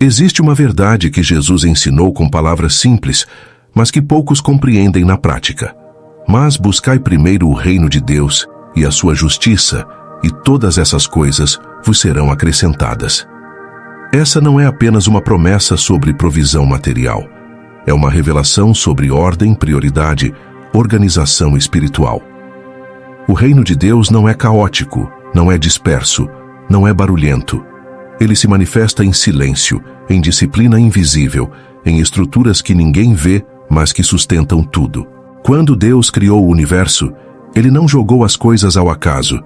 Existe uma verdade que Jesus ensinou com palavras simples, mas que poucos compreendem na prática. Mas buscai primeiro o reino de Deus e a sua justiça, e todas essas coisas vos serão acrescentadas. Essa não é apenas uma promessa sobre provisão material. É uma revelação sobre ordem, prioridade, organização espiritual. O reino de Deus não é caótico, não é disperso, não é barulhento. Ele se manifesta em silêncio, em disciplina invisível, em estruturas que ninguém vê, mas que sustentam tudo. Quando Deus criou o universo, Ele não jogou as coisas ao acaso.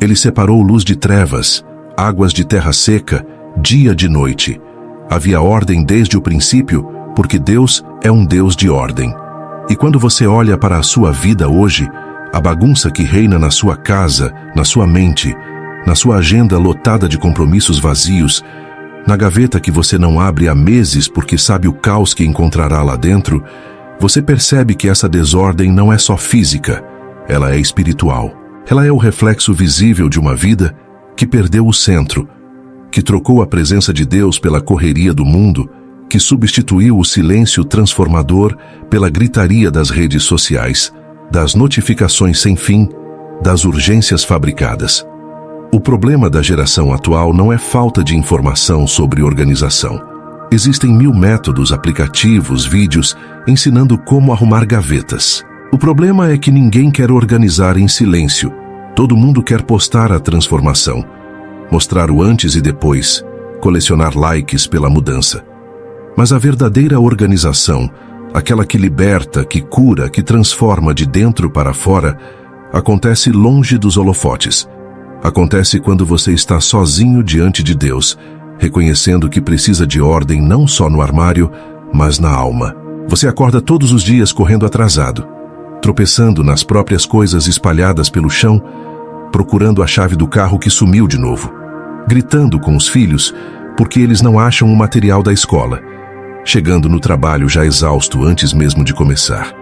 Ele separou luz de trevas, águas de terra seca, dia de noite. Havia ordem desde o princípio, porque Deus é um Deus de ordem. E quando você olha para a sua vida hoje, a bagunça que reina na sua casa, na sua mente, na sua agenda lotada de compromissos vazios, na gaveta que você não abre há meses porque sabe o caos que encontrará lá dentro, você percebe que essa desordem não é só física, ela é espiritual. Ela é o reflexo visível de uma vida que perdeu o centro, que trocou a presença de Deus pela correria do mundo, que substituiu o silêncio transformador pela gritaria das redes sociais, das notificações sem fim, das urgências fabricadas. O problema da geração atual não é falta de informação sobre organização. Existem 1000 métodos, aplicativos, vídeos ensinando como arrumar gavetas. O problema é que ninguém quer organizar em silêncio. Todo mundo quer postar a transformação, mostrar o antes e depois, colecionar likes pela mudança. Mas a verdadeira organização, aquela que liberta, que cura, que transforma de dentro para fora, acontece longe dos holofotes. Acontece quando você está sozinho diante de Deus, reconhecendo que precisa de ordem não só no armário, mas na alma. Você acorda todos os dias correndo atrasado, tropeçando nas próprias coisas espalhadas pelo chão, procurando a chave do carro que sumiu de novo, gritando com os filhos porque eles não acham o material da escola, chegando no trabalho já exausto antes mesmo de começar.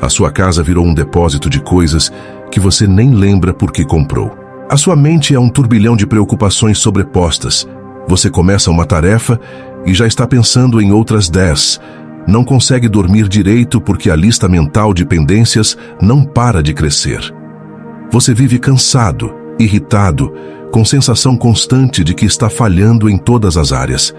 A sua casa virou um depósito de coisas que você nem lembra por que comprou. A sua mente é um turbilhão de preocupações sobrepostas. Você começa uma tarefa e já está pensando em outras 10. Não consegue dormir direito porque a lista mental de pendências não para de crescer. Você vive cansado, irritado, com sensação constante de que está falhando em todas as áreas.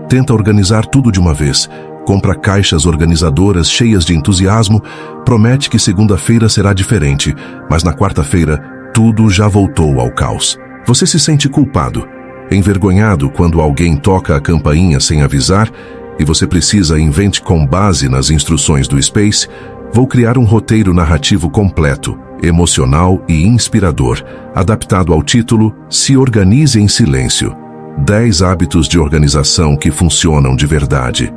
Tenta organizar tudo de uma vez, compra caixas organizadoras cheias de entusiasmo, promete que segunda-feira será diferente, mas na quarta-feira tudo já voltou ao caos. Você se sente culpado, envergonhado quando alguém toca a campainha sem avisar e você precisa invente com base nas instruções do Space. Vou criar um roteiro narrativo completo, emocional e inspirador, adaptado ao título Se Organize em Silêncio. 10 hábitos de organização que funcionam de verdade.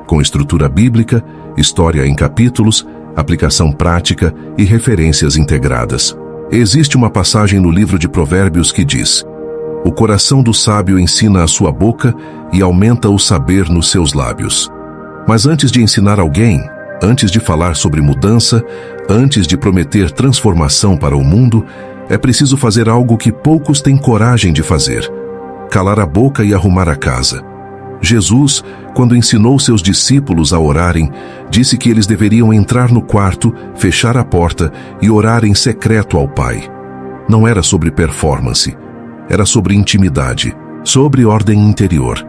Com estrutura bíblica, história em capítulos, aplicação prática e referências integradas. Existe uma passagem no livro de Provérbios que diz: o coração do sábio ensina a sua boca e aumenta o saber nos seus lábios. Mas antes de ensinar alguém, antes de falar sobre mudança, antes de prometer transformação para o mundo, é preciso fazer algo que poucos têm coragem de fazer: calar a boca e arrumar a casa. Jesus, quando ensinou seus discípulos a orarem, disse que eles deveriam entrar no quarto, fechar a porta e orar em secreto ao Pai. Não era sobre performance, era sobre intimidade, sobre ordem interior,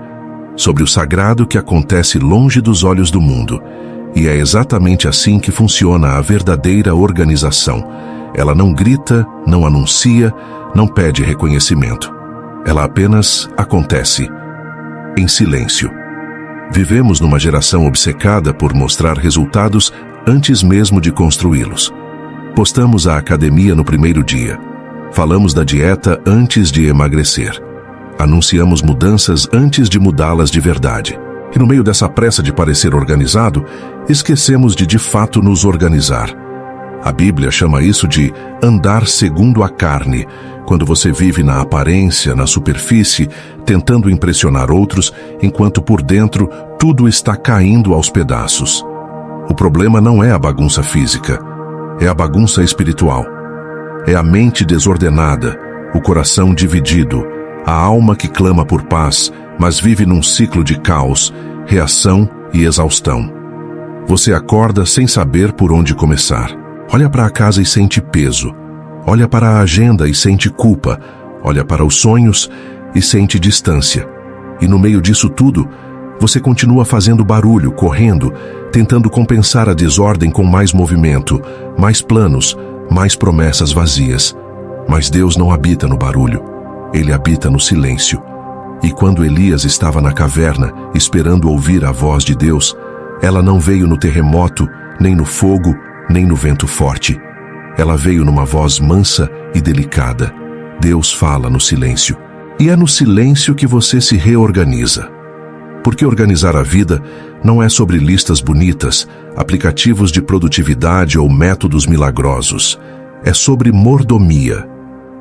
sobre o sagrado que acontece longe dos olhos do mundo. E é exatamente assim que funciona a verdadeira organização. Ela não grita, não anuncia, não pede reconhecimento. Ela apenas acontece, em silêncio. Vivemos numa geração obcecada por mostrar resultados antes mesmo de construí-los. Postamos a academia no primeiro dia. Falamos da dieta antes de emagrecer. Anunciamos mudanças antes de mudá-las de verdade. E no meio dessa pressa de parecer organizado, esquecemos de fato nos organizar. A Bíblia chama isso de andar segundo a carne, quando você vive na aparência, na superfície, tentando impressionar outros, enquanto por dentro tudo está caindo aos pedaços. O problema não é a bagunça física, é a bagunça espiritual. É a mente desordenada, o coração dividido, a alma que clama por paz, mas vive num ciclo de caos, reação e exaustão. Você acorda sem saber por onde começar. Olha para a casa e sente peso. Olha para a agenda e sente culpa. Olha para os sonhos e sente distância. E no meio disso tudo, você continua fazendo barulho, correndo, tentando compensar a desordem com mais movimento, mais planos, mais promessas vazias. Mas Deus não habita no barulho. Ele habita no silêncio. E quando Elias estava na caverna, esperando ouvir a voz de Deus, ela não veio no terremoto, nem no fogo, nem no vento forte. Ela veio numa voz mansa e delicada. Deus fala no silêncio. E é no silêncio que você se reorganiza. Porque organizar a vida não é sobre listas bonitas, aplicativos de produtividade ou métodos milagrosos. É sobre mordomia.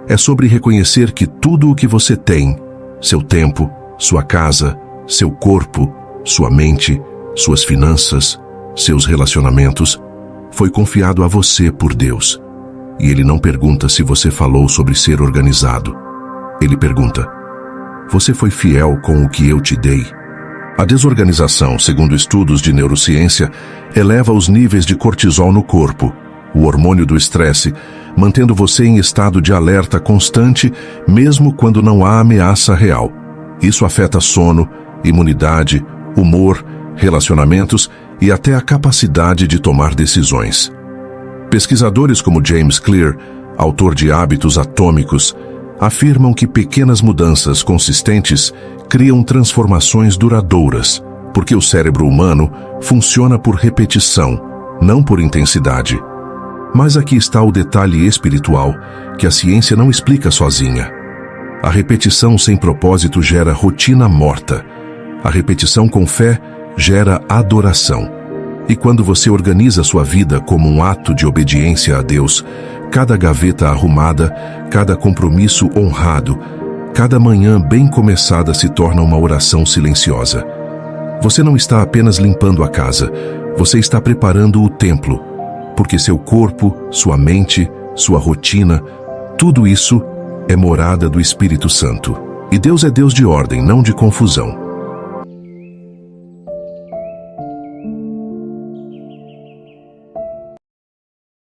É sobre reconhecer que tudo o que você tem, seu tempo, sua casa, seu corpo, sua mente, suas finanças, seus relacionamentos, foi confiado a você por Deus. E Ele não pergunta se você falou sobre ser organizado. Ele pergunta: você foi fiel com o que eu te dei? A desorganização, segundo estudos de neurociência, eleva os níveis de cortisol no corpo, o hormônio do estresse, mantendo você em estado de alerta constante, mesmo quando não há ameaça real. Isso afeta sono, imunidade, humor, relacionamentos e até a capacidade de tomar decisões. Pesquisadores como James Clear, autor de Hábitos Atômicos, afirmam que pequenas mudanças consistentes criam transformações duradouras, porque o cérebro humano funciona por repetição, não por intensidade. Mas aqui está o detalhe espiritual que a ciência não explica sozinha. A repetição sem propósito gera rotina morta. A repetição com fé gera adoração. E quando você organiza sua vida como um ato de obediência a Deus, cada gaveta arrumada, cada compromisso honrado, cada manhã bem começada se torna uma oração silenciosa. Você não está apenas limpando a casa, você está preparando o templo, porque seu corpo, sua mente, sua rotina, tudo isso é morada do Espírito Santo. E Deus é Deus de ordem, não de confusão.